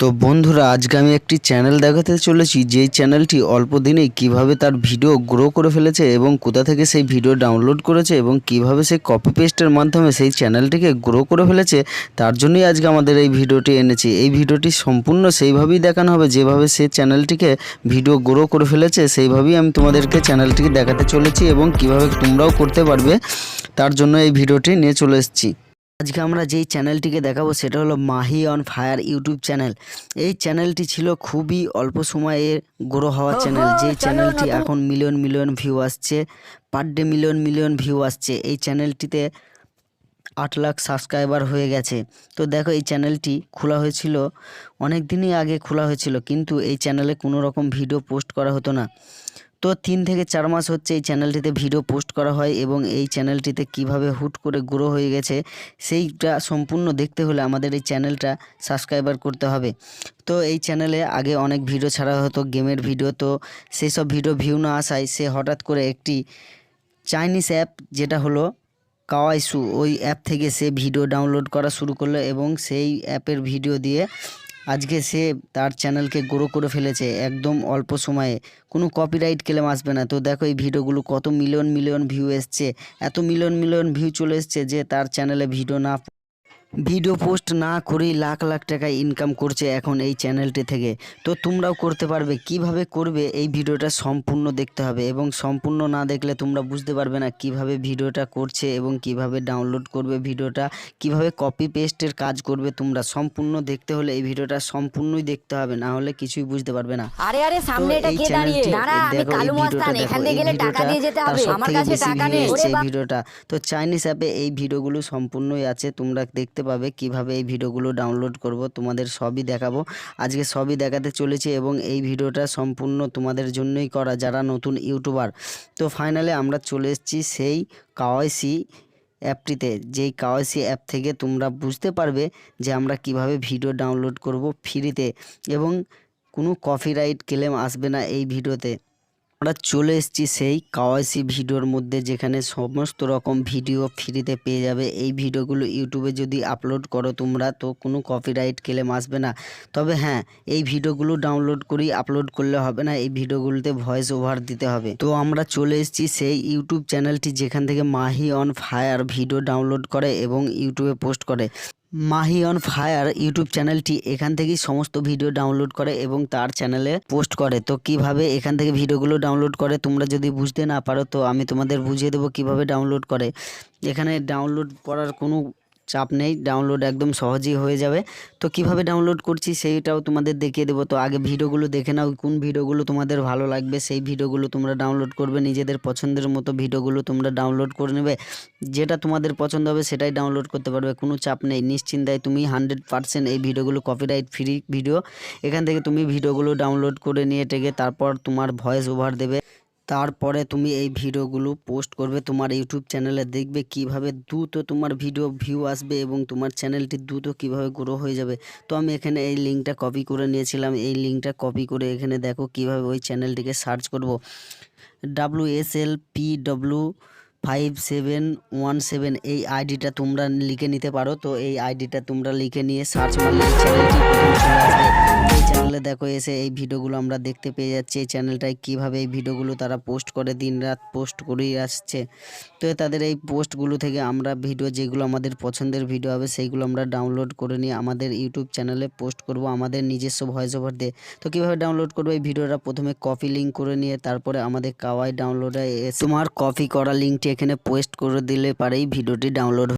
তো বন্ধুরা, আজকে আমি একটি চ্যানেল দেখাতে চলেছি, যেই চ্যানেলটি অল্প দিনেই কিভাবে তার ভিডিও গ্রো করে ফেলেছে এবং কোথা থেকে সেই ভিডিও ডাউনলোড করেছে এবং কিভাবে সেই কপি পেস্টের মাধ্যমে সেই চ্যানেলটিকে গ্রো করে ফেলেছে। তার জন্যই আজকে আমাদের এই ভিডিওটি এনেছি। এই ভিডিওটি সম্পূর্ণ সেইভাবেই দেখানো হবে যেভাবে সে চ্যানেলটিকে ভিডিও গ্রো করে ফেলেছে, সেইভাবেই আমি তোমাদেরকে চ্যানেলটিকে দেখাতে চলেছি এবং কিভাবে তোমরাও করতে পারবে, তার জন্য এই ভিডিওটি নিয়ে চলে এসেছি। আজকে আমরা যেই চ্যানেলটিকে দেখাবো সেটা হলো Mahi on fire YouTube channel. এই চ্যানেলটি ছিল খুবই অল্প সময়ে গ্রো হওয়া চ্যানেল, যেই চ্যানেলটি এখন মিলিয়ন মিলিয়ন ভিউ আসছে, per day million million view আসছে। এই চ্যানেলটিতে 8 লাখ সাবস্ক্রাইবার হয়ে গেছে। তো দেখো, এই চ্যানেলটি খোলা হয়েছিল অনেক দিনই আগে খোলা হয়েছিল, কিন্তু এই চ্যানেলে কোনো রকম ভিডিও পোস্ট করা হতো না। তো 3 থেকে 4 মাস হচ্ছে এই চ্যানেলটিতে ভিডিও পোস্ট করা হয় এবং এই চ্যানেলটিতে কিভাবে হুট করে গ্রো হয়ে গেছে সেইটা সম্পূর্ণ দেখতে হলে আমাদের এই চ্যানেলটা সাবস্ক্রাইবার করতে হবে। তো এই চ্যানেলে আগে অনেক ভিডিও ছাড়া হতো, গেমের ভিডিও। তো সেই সব ভিডিও ভিউ না আসায় সে হঠাৎ করে একটি চাইনিজ অ্যাপ, যেটা হলো কাওয়াইসু, ওই অ্যাপ থেকে সে ভিডিও ডাউনলোড করা শুরু করলো এবং সেই অ্যাপের ভিডিও দিয়ে আজকে সে তার চ্যানেলকে গ্রো করে ফেলেছে একদম অল্প সময়ে। কোনো কপিরাইট ক্লেম আসবে না। তো দেখো, এই ভিডিওগুলো কত মিলিয়ন মিলিয়ন ভিউ এসছে, এত মিলিয়ন মিলিয়ন ভিউ চলে এসছে যে তার চ্যানেলে ভিডিও পোস্ট না করেই লাখ লাখ টাকা ইনকাম করছে এখন এই চ্যানেলটি থেকে। তো তোমরাও করতে পারবে। কিভাবে করবে এই ভিডিওটা সম্পূর্ণ দেখতে হবে এবং সম্পূর্ণ না দেখলে তোমরা বুঝতে পারবে না কিভাবে ভিডিওটা করছে এবং কিভাবে ডাউনলোড করবে ভিডিওটা, কিভাবে কপি পেস্টের কাজ করবে। তোমরা সম্পূর্ণ দেখতে হলে এই ভিডিওটা সম্পূর্ণই দেখতে হবে, না হলে কিছুই বুঝতে পারবে না। আরে আরে সামনে এটা কে দাঁড়িয়ে? দাঁড়া, আমি কালু মস্তান, এখান থেকে গেলে টাকা দিয়ে যেতে হবে, আমার কাছে টাকা নেই। এই ভিডিওটা তো চাইনিজ অ্যাপে এই ভিডিওগুলো সম্পূর্ণই আছে, তোমরা দেখতে পাবে কিভাবে এই ভিডিওগুলো ডাউনলোড করব। তোমাদের সবই দেখাবো, আজকে সবই দেখাতে চলেছি এবং এই ভিডিওটা সম্পূর্ণ তোমাদের জন্যই করা যারা নতুন ইউটিউবার। তো ফাইনালি আমরা চলে এসেছি সেই কাওয়াইসি অ্যাপটিতে, যেই কাওয়াইসি অ্যাপ থেকে তোমরা বুঝতে পারবে যে আমরা কিভাবে ভিডিও ডাউনলোড করব ফ্রিতে এবং কোনো কপিরাইট ক্লেম আসবে না এই ভিডিওতে। আমরা চলে এসেছি সেই কাওয়াইসি ভিডিওর মধ্যে, যেখানে সমস্ত রকম ভিডিও ফ্রিতে পেয়ে যাবে। এই ভিডিওগুলো ইউটিউবে যদি আপলোড করো তোমরা, তো কোনো কপিরাইট ক্লেম আসবে না। তবে হ্যাঁ, এই ভিডিওগুলো ডাউনলোড করেই আপলোড করলে হবে না, এই ভিডিওগুলোতে ভয়েস ওভার দিতে হবে। তো আমরা চলে এসেছি সেই ইউটিউব চ্যানেলটি যেখান থেকে Mahi on fire video download করে এবং ইউটিউবে পোস্ট করে। মাহি অন ফায়ার ইউটিউব চ্যানেলটি এখান থেকেই সমস্ত ভিডিও ডাউনলোড করে এবং তার চ্যানেলে পোস্ট করে। তো কিভাবে এখান থেকে ভিডিওগুলো ডাউনলোড করে তোমরা যদি বুঝতে না পারো, তো আমি তোমাদের বুঝিয়ে দেবো কিভাবে ডাউনলোড করে। এখানে ডাউনলোড করার কোনো চাপ নেই, ডাউনলোড একদম সহজেই হয়ে যাবে। তো কিভাবে ডাউনলোড করছি সেইটাও তোমাদের দেখিয়ে দেবো। তো আগে ভিডিওগুলো দেখে নাও, কোন ভিডিওগুলো তোমাদের ভালো লাগবে সেই ভিডিওগুলো তোমরা ডাউনলোড করবে। নিজেদের পছন্দের মতো ভিডিওগুলো তোমরা ডাউনলোড করে নেবে, যেটা তোমাদের পছন্দ হবে সেটাই ডাউনলোড করতে পারবে, কোনো চাপ নেই। নিশ্চিন্তায় তুমি 100% এই ভিডিওগুলো কপিরাইট ফ্রি ভিডিও। এখান থেকে তুমি ভিডিওগুলো ডাউনলোড করে নিয়ে টেকে তারপর তোমার ভয়েস ওভার দেবে, তারপরে তুমি এই ভিডিওগুলো পোস্ট করবে তোমার ইউটিউব চ্যানেলে। দেখবে কিভাবে দ্রুত তোমার ভিডিও ভিউ আসবে এবং তোমার চ্যানেলটি দ্রুত কিভাবে গ্রো হয়ে যাবে। তো আমি এখানে এই লিঙ্কটা কপি করে নিয়েছিলাম, এই লিঙ্কটা কপি করে এখানে দেখো কিভাবে ওই চ্যানেলটিকে সার্চ করব। WSLPW5717 এই আইডিটা তোমরা লিখে নিতে পারো। তো এই আইডিটা তোমরা লিখে নিয়ে সার্চ মারলে এই চ্যানেলটি প্রথমে চলে আসবে। এই চ্যানেলে দেখো এসে এই ভিডিওগুলো আমরা দেখতে পেয়ে যাচ্ছি। এই চ্যানেলটায় কীভাবে এই ভিডিওগুলো তারা পোস্ট করে, দিন রাত পোস্ট করেই আসছে। তো তাদের এই পোস্টগুলো থেকে আমরা ভিডিও, যেগুলো আমাদের পছন্দের ভিডিও হবে সেইগুলো আমরা ডাউনলোড করে নিয়ে আমাদের ইউটিউব চ্যানেলে পোস্ট করব আমাদের নিজস্ব ভয়েস ওভার দিয়ে। তো কীভাবে ডাউনলোড করবো এই ভিডিওটা, প্রথমে কপি লিঙ্ক করে নিয়ে তারপরে আমাদের কাওয়াই ডাউনলোডে তোমার কপি করা লিঙ্কটি এখানে পোস্ট করে দিলে পারেই ভিডিওটি ডাউনলোড